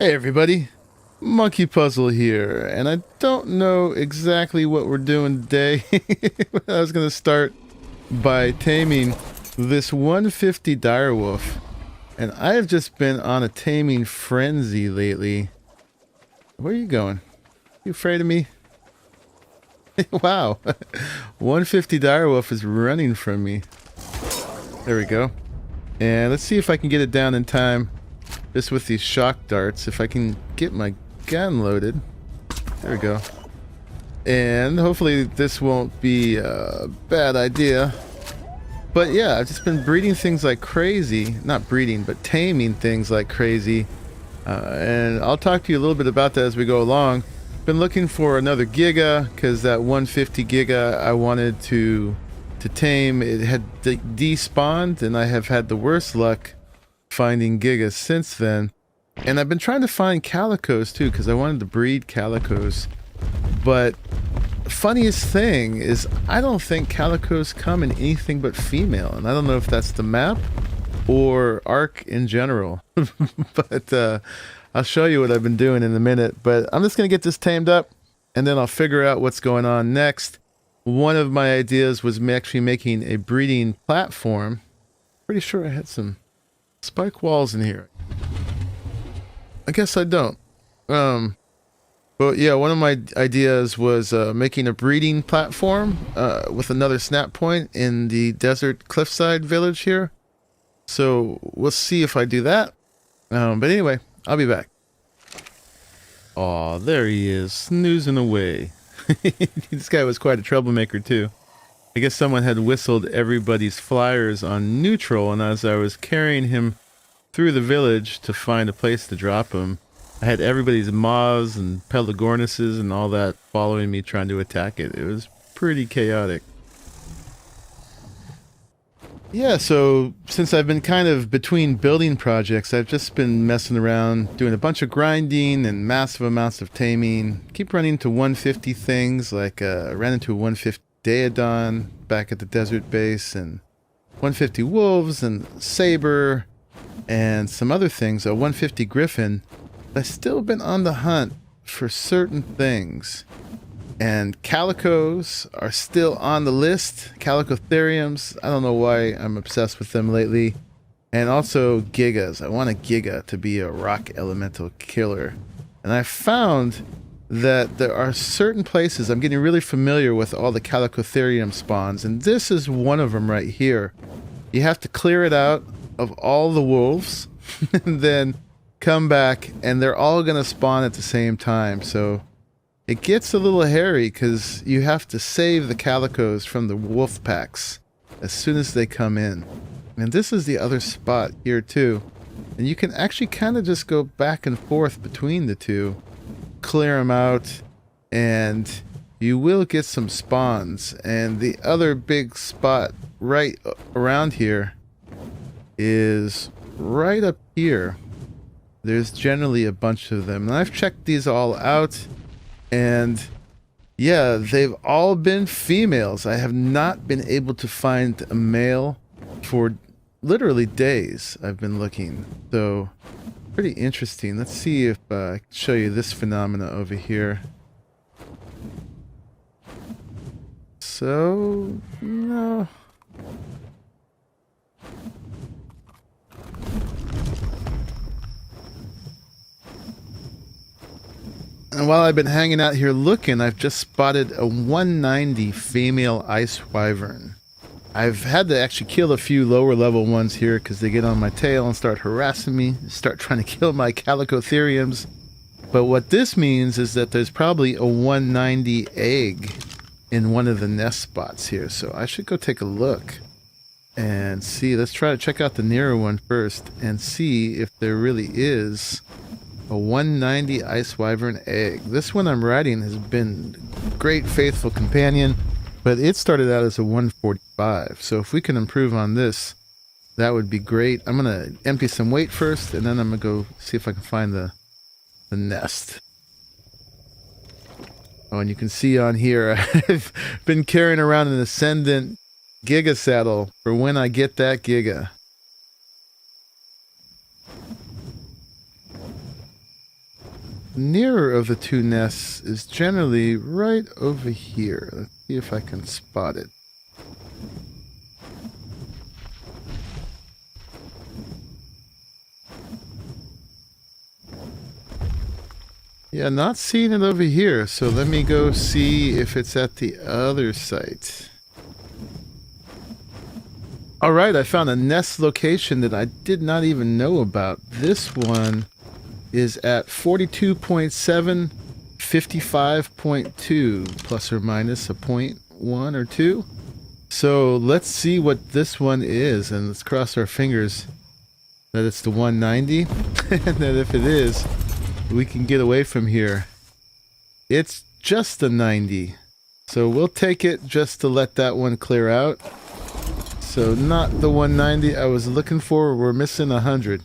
Hey everybody, MonkeyPuzzle here, and I don't know exactly what we're doing today. I was gonna start by taming this 150 direwolf, and I have just been on a taming frenzy lately. Where are you going? You afraid of me? Wow, 150 direwolf is running from me. There we go. And let's see if I can get it down in time. Just with these shock darts, if I can get my gun loaded. There we go. And hopefully this won't be a bad idea. But yeah, I've just been breeding things like crazy. Not breeding, but taming things like crazy. And I'll talk to you a little bit about that as we go along. Been looking for another giga, because that 150 giga I wanted to tame, it had despawned, and I have had the worst luck finding gigas since then. And I've been trying to find chalicos too, because I wanted to breed chalicos. But funniest thing is I don't think chalicos come in anything but female, and I don't know if that's the map or ARK in general. But I'll show you what I've been doing in a minute. But I'm just gonna get this tamed up, and then I'll figure out what's going on next. One of my ideas was actually making a breeding platform. Pretty sure I had some spike walls in here. I guess I don't. But yeah, one of my ideas was making a breeding platform with another snap point in the desert cliffside village here. So we'll see if I do that. But anyway, I'll be back. Aw, there he is, snoozing away. This guy was quite a troublemaker too. I guess someone had whistled everybody's flyers on neutral, and as I was carrying him through the village to find a place to drop him, I had everybody's moths and pelagornises and all that following me trying to attack it. It was pretty chaotic. Yeah, so since I've been kind of between building projects, I've just been messing around, doing a bunch of grinding and massive amounts of taming. Keep running into 150 things, like I ran into a 150 Daedon back at the desert base, and 150 wolves and saber and some other things, a 150 griffin. I've still been on the hunt for certain things. And calicos are still on the list. Calicotheriums, I don't know why I'm obsessed with them lately. And also gigas. I want a giga to be a rock elemental killer. And I found that there are certain places, I'm getting really familiar with all the Calicotherium spawns, and this is one of them right here. You have to clear it out of all the wolves, and then come back, and they're all going to spawn at the same time. So it gets a little hairy, because you have to save the calicos from the wolf packs as soon as they come in. And this is the other spot here too. And you can actually kind of just go back and forth between the two. Clear them out, and you will get some spawns. And the other big spot right around here is right up here. There's generally a bunch of them, and I've checked these all out, and yeah, they've all been females. I have not been able to find a male for literally days. I've been looking, so pretty interesting. Let's see if I can show you this phenomena over here. So, no. And while I've been hanging out here looking, I've just spotted a 190 female ice wyvern. I've had to actually kill a few lower level ones here because they get on my tail and start harassing me, start trying to kill my calicotheriums. But what this means is that there's probably a 190 egg in one of the nest spots here. So I should go take a look and see. Let's try to check out the nearer one first and see if there really is a 190 ice wyvern egg. This one I'm riding has been a great faithful companion, but it started out as a 145. So if we can improve on this, that would be great. I'm gonna empty some weight first, and then I'm gonna go see if I can find the nest. Oh, and you can see on here, I've been carrying around an Ascendant Giga saddle for when I get that Giga. nearer of the two nests is generally right over here. Let's see if I can spot it. Yeah, not seeing it over here, so let me go see if it's at the other site. Alright, I found a nest location that I did not even know about. This one is at 42.7, 55.2, plus or minus a 0.1 or 2. So let's see what this one is, and let's cross our fingers that it's the 190, and that if it is, we can get away from here. It's just a 90, so we'll take it just to let that one clear out. So not the 190 I was looking for. We're missing 100.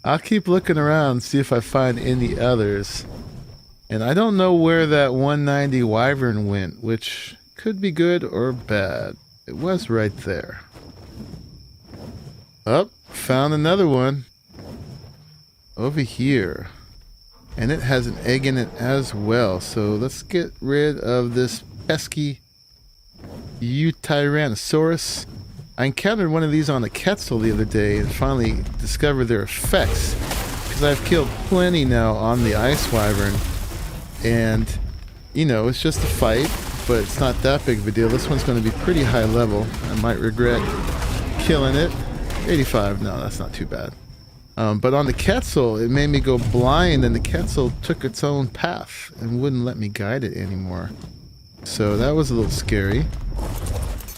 I'll keep looking around, see if I find any others. And I don't know where that 190 wyvern went, which could be good or bad. It was right there. Oh, found another one. Over here. And it has an egg in it as well. So let's get rid of this pesky Tyrannosaurus. I encountered one of these on a Quetzal the other day and finally discovered their effects, because I've killed plenty now on the ice wyvern, and you know, it's just a fight, but it's not that big of a deal. This one's going to be pretty high level. I might regret killing it. 85, no, that's not too bad. But on the Quetzal, it made me go blind, and the Quetzal took its own path and wouldn't let me guide it anymore. So that was a little scary.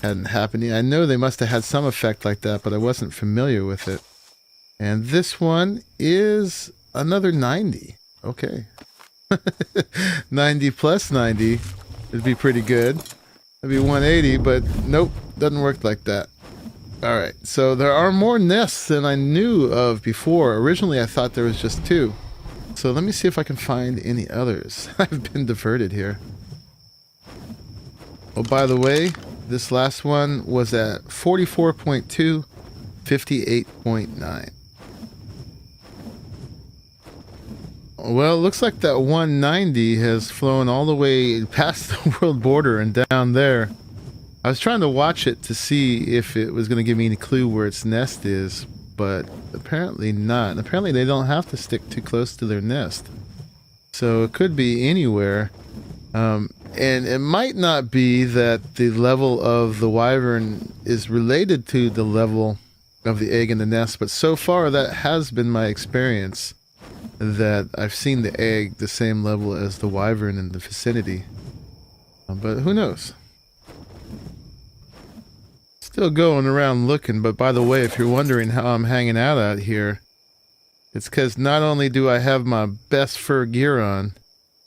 Hadn't happened. I know they must have had some effect like that, but I wasn't familiar with it. And this one is another 90. Okay. 90 plus 90 would be pretty good. That'd be 180, but nope, doesn't work like that. Alright, so there are more nests than I knew of before. Originally I thought there was just 2. So let me see if I can find any others. I've been diverted here. Oh, by the way, this last one was at 44.2, 58.9. Well, it looks like that 190 has flown all the way past the world border and down there. I was trying to watch it to see if it was going to give me any clue where its nest is, but apparently not. Apparently they don't have to stick too close to their nest. So it could be anywhere. And it might not be that the level of the wyvern is related to the level of the egg in the nest, but so far that has been my experience, that I've seen the egg the same level as the wyvern in the vicinity. But who knows? Still going around looking, but by the way, if you're wondering how I'm hanging out here, it's because not only do I have my best fur gear on,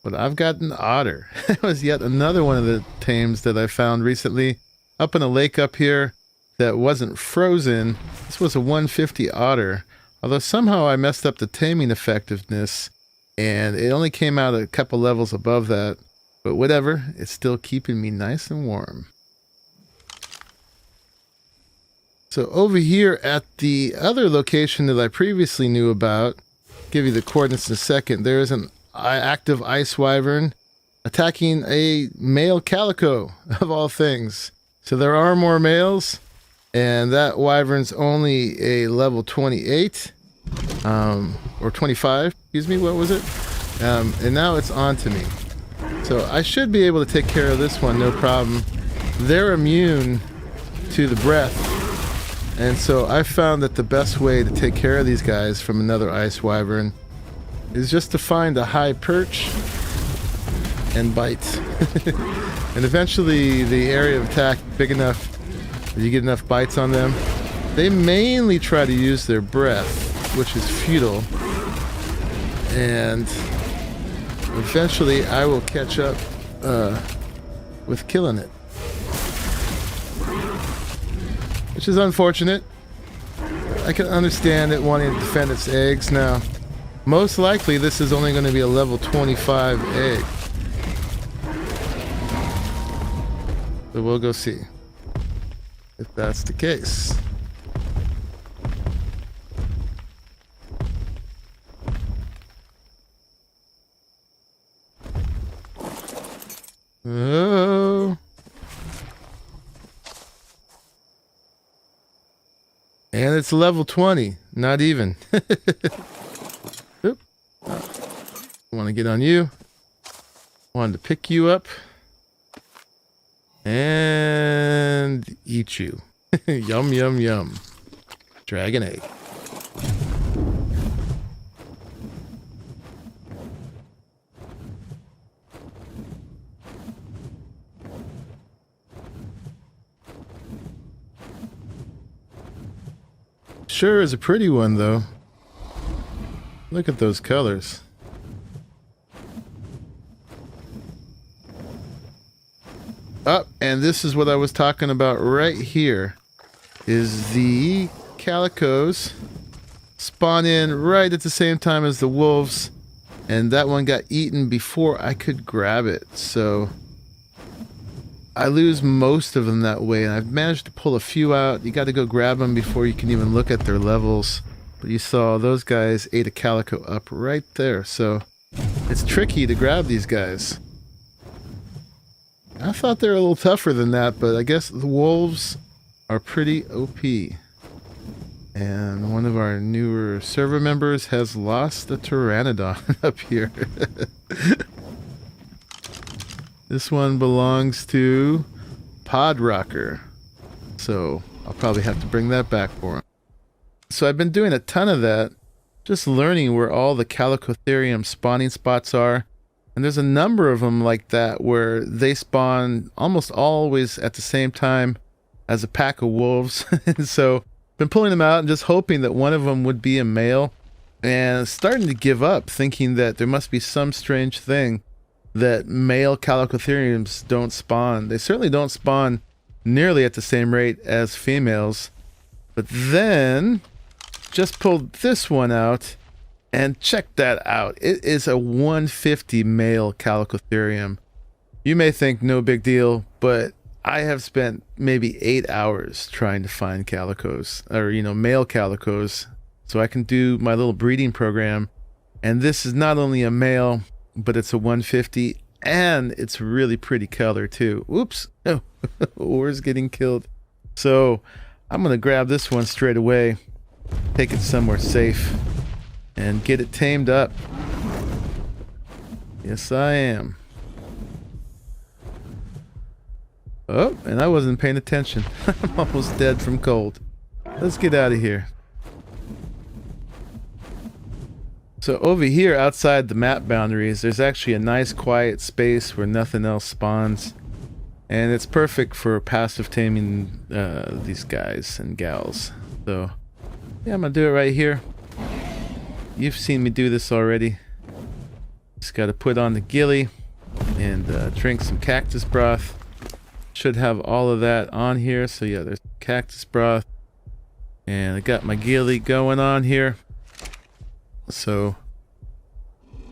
but I've got an otter. It was yet another one of the tames that I found recently up in a lake up here that wasn't frozen. This was a 150 otter, although somehow I messed up the taming effectiveness and it only came out a couple levels above that. But whatever, it's still keeping me nice and warm. So over here at the other location that I previously knew about, give you the coordinates in a second, there is an active ice wyvern attacking a male calico, of all things. So there are more males, and that wyvern's only a level 28, or 25, excuse me, what was it? And now it's on to me. So I should be able to take care of this one, no problem. They're immune to the breath, and so I found that the best way to take care of these guys from another ice wyvern is just to find a high perch and bite. And eventually the area of attack big enough that you get enough bites on them. They mainly try to use their breath, which is futile. And eventually I will catch up with killing it. Which is unfortunate. I can understand it wanting to defend its eggs now. Most likely this is only going to be a level 25 egg. So we'll go see if that's the case. Oh. And it's level 20. Not even. Oop. Want to get on you. Wanted to pick you up. And eat you. Yum, yum, yum. Dragon egg. Sure is a pretty one, though. Look at those colors. Oh, and this is what I was talking about right here. Is the chalicos spawn in right at the same time as the wolves. And that one got eaten before I could grab it. So I lose most of them that way, and I've managed to pull a few out. You got to go grab them before you can even look at their levels. But you saw those guys ate a calico up right there, so it's tricky to grab these guys. I thought they were a little tougher than that, but I guess the wolves are pretty OP. And one of our newer server members has lost a pteranodon up here. This one belongs to Pod Rocker, so I'll probably have to bring that back for him. So I've been doing a ton of that, just learning where all the Chalicotherium spawning spots are. And there's a number of them like that where they spawn almost always at the same time as a pack of wolves. And so been pulling them out and just hoping that one of them would be a male, and starting to give up, thinking that there must be some strange thing that male Chalicotheriums don't spawn. They certainly don't spawn nearly at the same rate as females. But then just pulled this one out, and check that out. It is a 150 male Chalicotherium. You may think no big deal, but I have spent maybe 8 hours trying to find calicos, or male calicos, so I can do my little breeding program. And this is not only a male, but it's a 150, and it's really pretty color too. Oops. Oh, Or's getting killed. So I'm gonna grab this one straight away, take it somewhere safe, and get it tamed up. Yes, I am. Oh, and I wasn't paying attention. I'm almost dead from cold. Let's get out of here. So over here outside the map boundaries, there's actually a nice quiet space where nothing else spawns. And it's perfect for passive taming these guys and gals. So yeah, I'm gonna do it right here. You've seen me do this already. Just gotta put on the ghillie and drink some cactus broth. Should have all of that on here. So yeah, there's cactus broth. And I got my ghillie going on here. So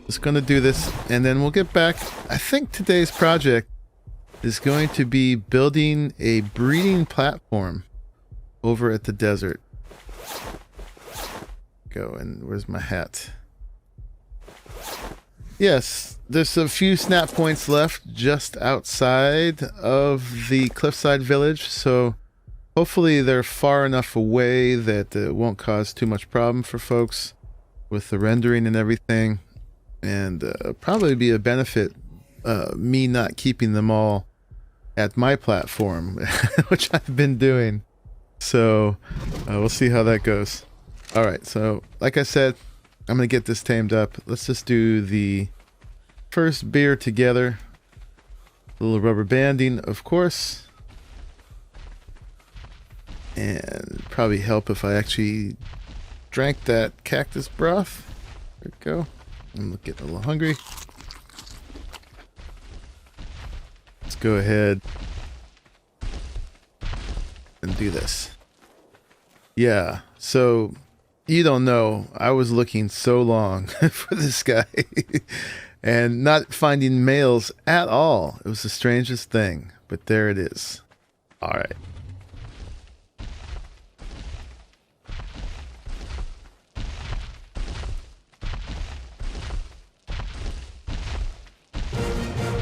just gonna do this and then we'll get back. I think today's project is going to be building a breeding platform over at the desert. Go, and where's my hat? Yes, there's a few snap points left just outside of the cliffside village, so hopefully they're far enough away that it won't cause too much problem for folks with the rendering and everything, and probably be a benefit me not keeping them all at my platform, which I've been doing. So we'll see how that goes. All right, so like I said, I'm gonna get this tamed up. Let's just do the first beer together. A little rubber banding, of course, and probably help if I actually drank that cactus broth. There we go. I'm getting a little hungry. Let's go ahead and do this. Yeah, so you don't know, I was looking so long for this guy and not finding males at all. It was the strangest thing, but there it is. All right.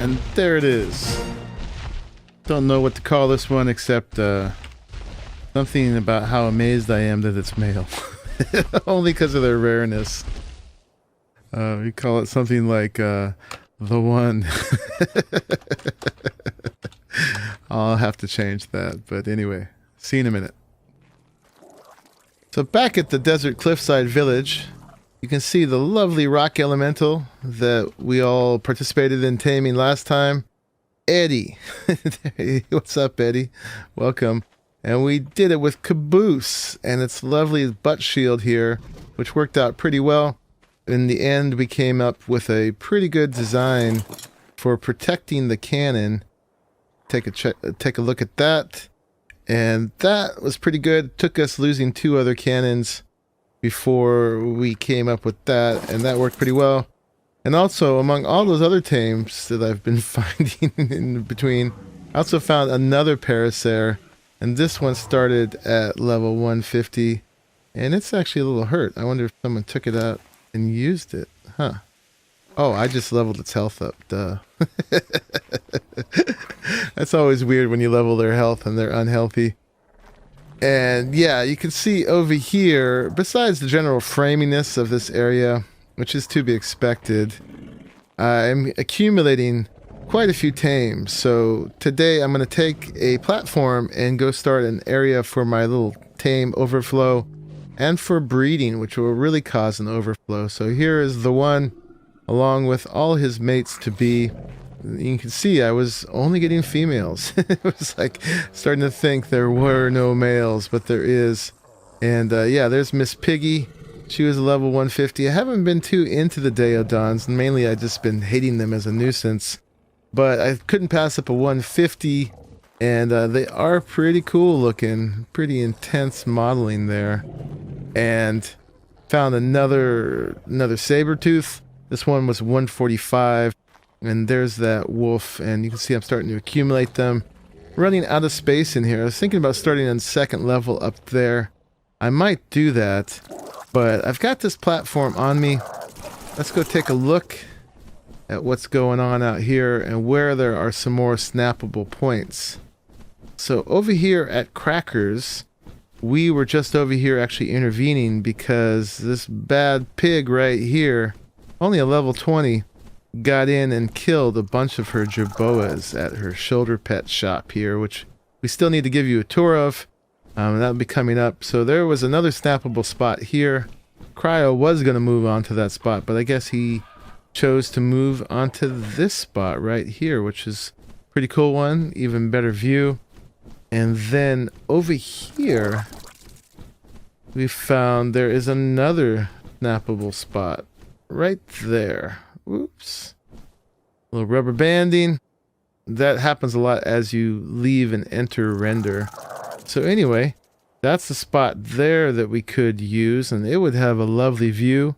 And there it is. Don't know what to call this one except something about how amazed I am that it's male. Only because of their rareness. We call it something like the one. I'll have to change that. But anyway, see you in a minute. So back at the desert cliffside village, you can see the lovely rock elemental that we all participated in taming last time. Eddie. What's up, Eddie? Welcome. And we did it with Caboose and its lovely butt shield here, which worked out pretty well. In the end, we came up with a pretty good design for protecting the cannon. Take a look at that. And that was pretty good. It took us losing 2 other cannons before we came up with that, and that worked pretty well. And also, among all those other tames that I've been finding in between, I also found another Parasaur, and this one started at level 150, and it's actually a little hurt. I wonder if someone took it out and used it. Huh. Oh, I just leveled its health up. Duh. That's always weird when you level their health and they're unhealthy. And yeah, you can see over here, besides the general framiness of this area, which is to be expected, I'm accumulating quite a few tames. So today I'm going to take a platform and go start an area for my little tame overflow and for breeding, which will really cause an overflow. So here is the one, along with all his mates to be. You can see I was only getting females. It was like starting to think there were no males, but there is. And yeah, there's Miss Piggy. She was level 150. I haven't been too into the Deodons, and mainly I've just been hating them as a nuisance. But I couldn't pass up a 150, and they are pretty cool looking. Pretty intense modeling there. And found another saber-tooth. This one was 145. And there's that wolf, and you can see I'm starting to accumulate them. Running out of space in here. I was thinking about starting on 2nd level up there. I might do that, but I've got this platform on me. Let's go take a look at what's going on out here and where there are some more snappable points. So over here at Crackers, we were just over here actually intervening because this bad pig right here, only a level 20, got in and killed a bunch of her jerboas at her shoulder pet shop here, which we still need to give you a tour of. That'll be coming up. So there was another snappable spot here. Cryo was going to move on to that spot, but I guess he chose to move onto this spot right here, which is a pretty cool one. Even better view. And then over here, we found there is another snappable spot right there. Oops. A little rubber banding. That happens a lot as you leave and enter render. So anyway, that's the spot there that we could use, and it would have a lovely view.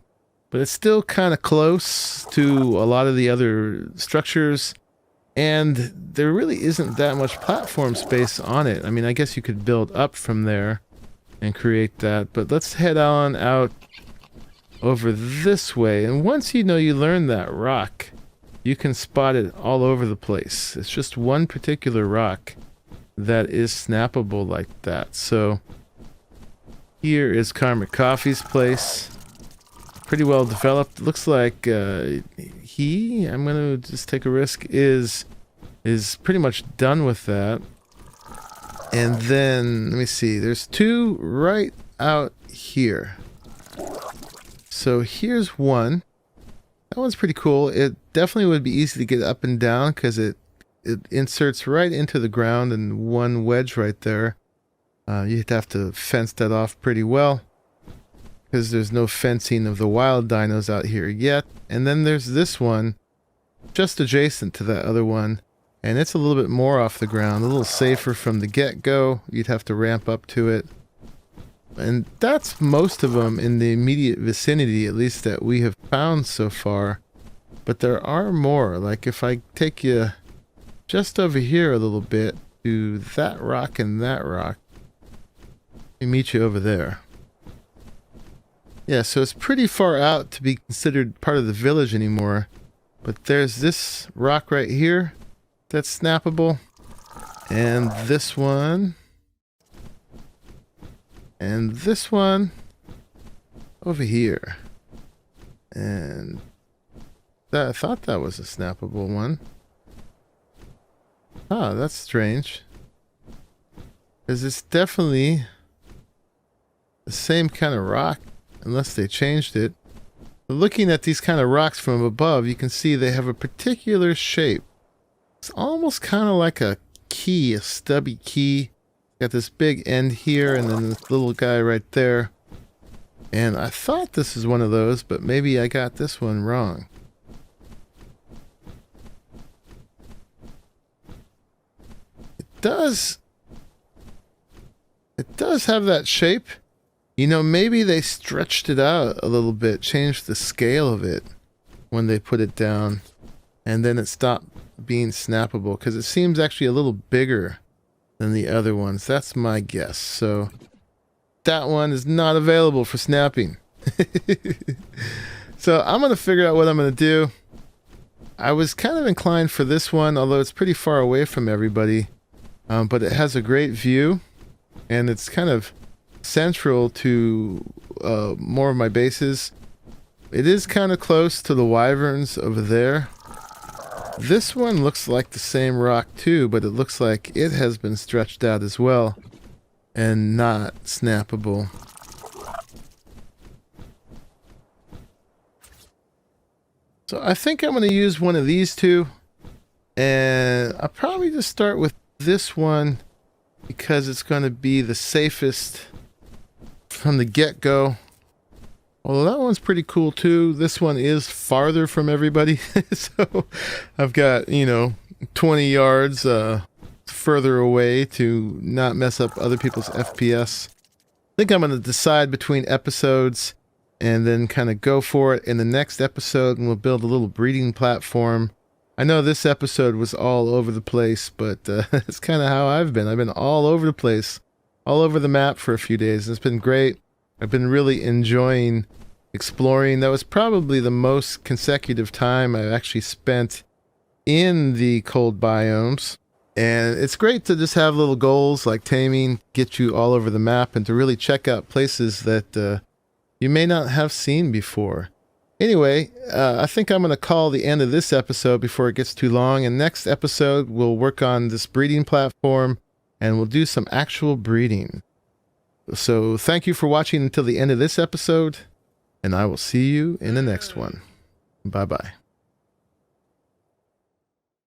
But it's still kind of close to a lot of the other structures, and there really isn't that much platform space on it. I mean, I guess you could build up from there and create that, but let's head on out over this way. And once you learn that rock, you can spot it all over the place. It's just one particular rock that is snappable like that. So here is Karmic Coffee's place. Pretty well developed. Looks like I'm gonna just take a risk, is pretty much done with that. And then let me see, there's 2 right out here. So here's one. That one's pretty cool. It definitely would be easy to get up and down because it inserts right into the ground in one wedge right there. You'd have to fence that off pretty well because there's no fencing of the wild dinos out here yet. And then there's this one just adjacent to that other one, and it's a little bit more off the ground, a little safer from the get-go. You'd have to ramp up to it. And that's most of them in the immediate vicinity, at least that we have found so far. But there are more. Like if I take you just over here a little bit to that rock and that rock, let me meet you over there. Yeah, so it's pretty far out to be considered part of the village anymore. But there's this rock right here that's snappable. And this one. And this one over here. And I thought that was a snappable one. Ah, that's strange. Because it's definitely the same kind of rock, unless they changed it. But looking at these kind of rocks from above, you can see they have a particular shape. It's almost kind of like a key, a stubby key. Got this big end here and then this little guy right there. And I thought this is one of those, but maybe I got this one wrong. It does have that shape. You know, maybe they stretched it out a little bit, changed the scale of it when they put it down, and then it stopped being snappable because it seems actually a little bigger than the other ones. That's my guess. So that one is not available for snapping. So I'm going to figure out what I'm going to do. I was kind of inclined for this one, although it's pretty far away from everybody. But it has a great view, and it's kind of central to more of my bases. It is kind of close to the wyverns over there. This one looks like the same rock too, but it looks like it has been stretched out as well and not snappable. So I think I'm going to use one of these two, and I'll probably just start with this one because it's going to be the safest from the get-go. Although that one's pretty cool too. This one is farther from everybody. So I've got, 20 yards further away to not mess up other people's FPS. I think I'm going to decide between episodes and then kind of go for it in the next episode, and we'll build a little breeding platform. I know this episode was all over the place, but it's kind of how I've been. I've been all over the place, all over the map for a few days. It's been great. I've been really enjoying exploring. That was probably the most consecutive time I've actually spent in the cold biomes. And it's great to just have little goals like taming, get you all over the map, and to really check out places that you may not have seen before. Anyway, I think I'm going to call the end of this episode before it gets too long. And next episode, we'll work on this breeding platform, and we'll do some actual breeding. So thank you for watching until the end of this episode, and I will see you in the next one. Bye-bye.